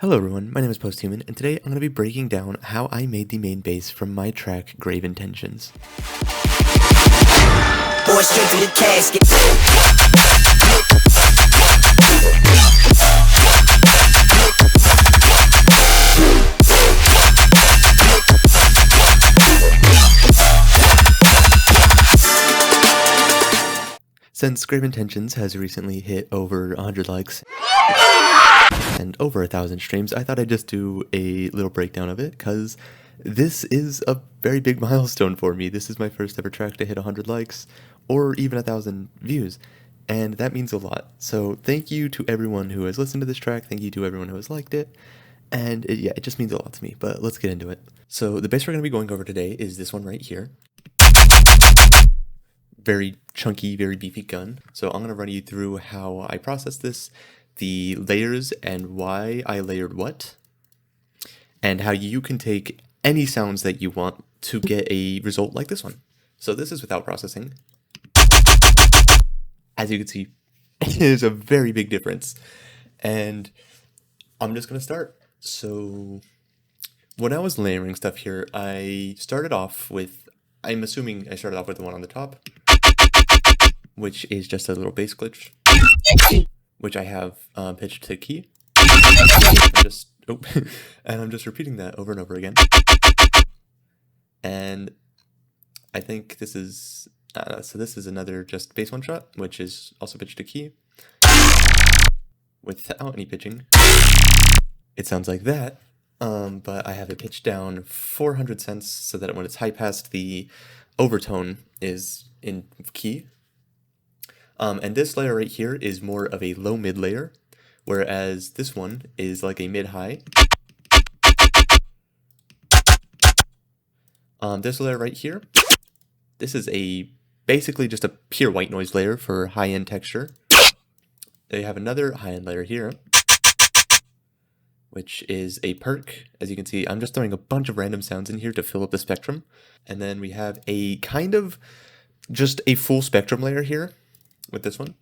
Hello everyone, my name is Posthuman, and today I'm going to be breaking down how I made the main bass from my track Grave Intentions. Boy, straight to the casket. Since Grave Intentions has recently hit over 100 likes and over 1,000 streams, I thought I'd just do a little breakdown of it, because this is a very big milestone for me. This is my first ever track to hit 100 likes, or even 1,000 views, and that means a lot. So thank you to everyone who has listened to this track, thank you to everyone who has liked it, and it just means a lot to me, but let's get into it. So the bass we're going to be going over today is this one right here. Very chunky, very beefy gun. So I'm going to run you through how I processed this, the layers and why I layered what, and how you can take any sounds that you want to get a result like this one. So this is without processing. As you can see, it is a very big difference. And I'm just going to start. So when I was layering stuff here, I started off with, I'm assuming I started off with the one on the top, which is just a little bass glitch, which I have pitched to key. And I'm just repeating that over and over again. And I think this is, so this is another just bass one shot, which is also pitched to key without any pitching. It sounds like that, but I have it pitched down 400 cents so that when it's high passed, the overtone is in key. And this layer right here is more of a low mid layer, whereas this one is like a mid high. This layer right here, this is basically just a pure white noise layer for high end texture. They have another high end layer here, which is a perk. As you can see, I'm just throwing a bunch of random sounds in here to fill up the spectrum. And then we have a kind of just a full spectrum layer here with this one,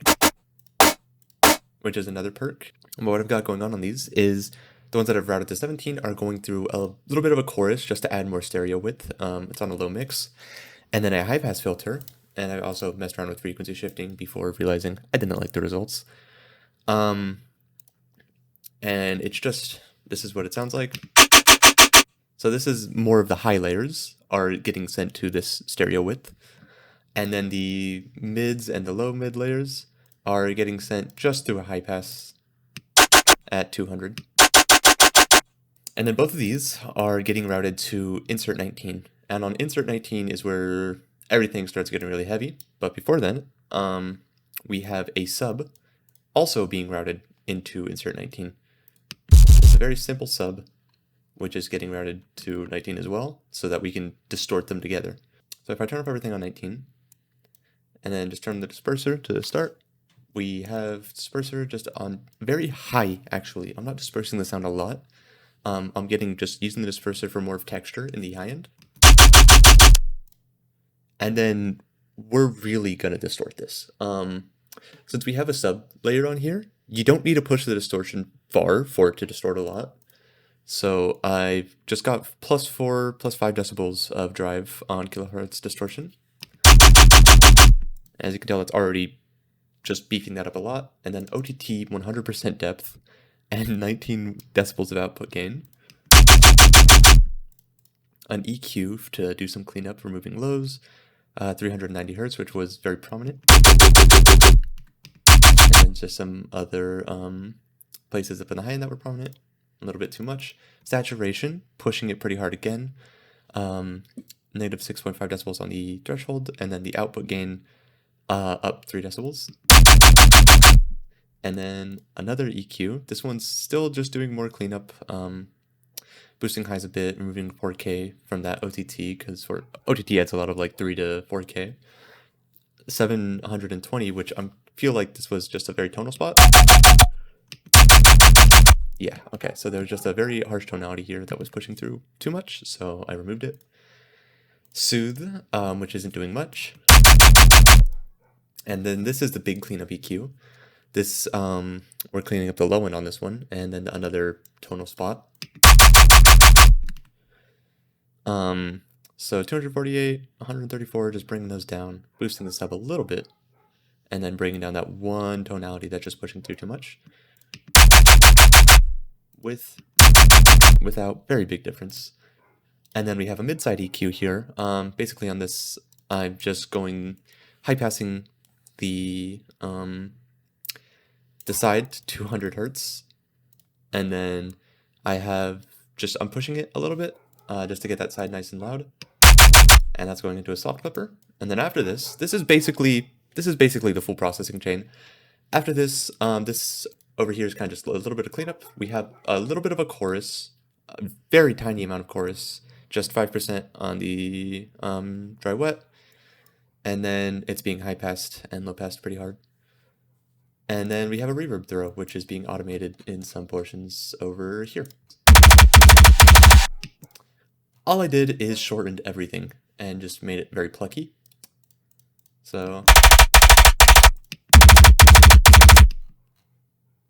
which is another perk. And what I've got going on these is the ones that I've routed to 17 are going through a little bit of a chorus just to add more stereo width. It's on a low mix. And then a high pass filter. And I also messed around with frequency shifting before realizing I didn't like the results. And it's just, this is what it sounds like. So this is more of the high layers are getting sent to this stereo width. And then the mids and the low mid layers are getting sent just through a high pass at 200. And then both of these are getting routed to insert 19. And on insert 19 is where everything starts getting really heavy. But before then, we have a sub also being routed into insert 19. It's a very simple sub, which is getting routed to 19 as well, so that we can distort them together. So if I turn off everything on 19, and then just turn the disperser to start, we have disperser just on very high, actually. I'm not dispersing the sound a lot. I'm just using the disperser for more of texture in the high end. And then we're really going to distort this. Since we have a sub layer on here, you don't need to push the distortion far for it to distort a lot. So I've just got +4, +5 decibels of drive on kilohertz distortion. As you can tell, it's already just beefing that up a lot. And then OTT 100% depth and 19 decibels of output gain. An EQ to do some cleanup, removing lows. 390 hertz, which was very prominent. And just some other places up in the high end that were prominent. A little bit too much. Saturation, pushing it pretty hard again. Negative 6.5 decibels on the threshold, and then the output gain up 3 decibels. And then another EQ. This one's still just doing more cleanup, boosting highs a bit, removing 4K from that OTT, because for OTT adds a lot of like 3 to 4K. 720, which I feel like this was just a very tonal spot. Yeah, okay, so there was just a very harsh tonality here that was pushing through too much, so I removed it. Soothe, which isn't doing much. And then this is the big cleanup EQ. This, we're cleaning up the low end on this one, and then another tonal spot. So 248, 134, just bringing those down, boosting this up a little bit, and then bringing down that one tonality that's just pushing through too much. Without very big difference. And then we have a mid-side EQ here. Basically on this, I'm just going high passing the side to 200 hertz, and then I'm pushing it a little bit just to get that side nice and loud, and that's going into a soft clipper. And then after this is basically the full processing chain. After this, this over here is kind of just a little bit of cleanup. We have a little bit of a chorus, a very tiny amount of chorus, just 5% on the dry wet, and then it's being high passed and low passed pretty hard. And then we have a reverb throw, which is being automated in some portions over here. All I did is shortened everything and just made it very plucky. So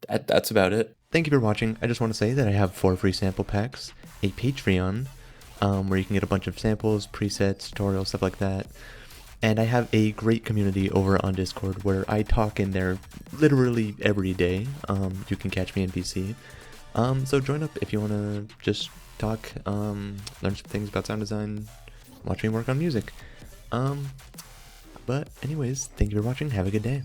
that's about it. Thank you for watching. I just want to say that I have 4 free sample packs, a Patreon, where you can get a bunch of samples, presets, tutorials, stuff like that. And I have a great community over on Discord where I talk in there literally every day. You can catch me in PC. So join up if you want to just talk, learn some things about sound design, watch me work on music. But anyways, thank you for watching. Have a good day.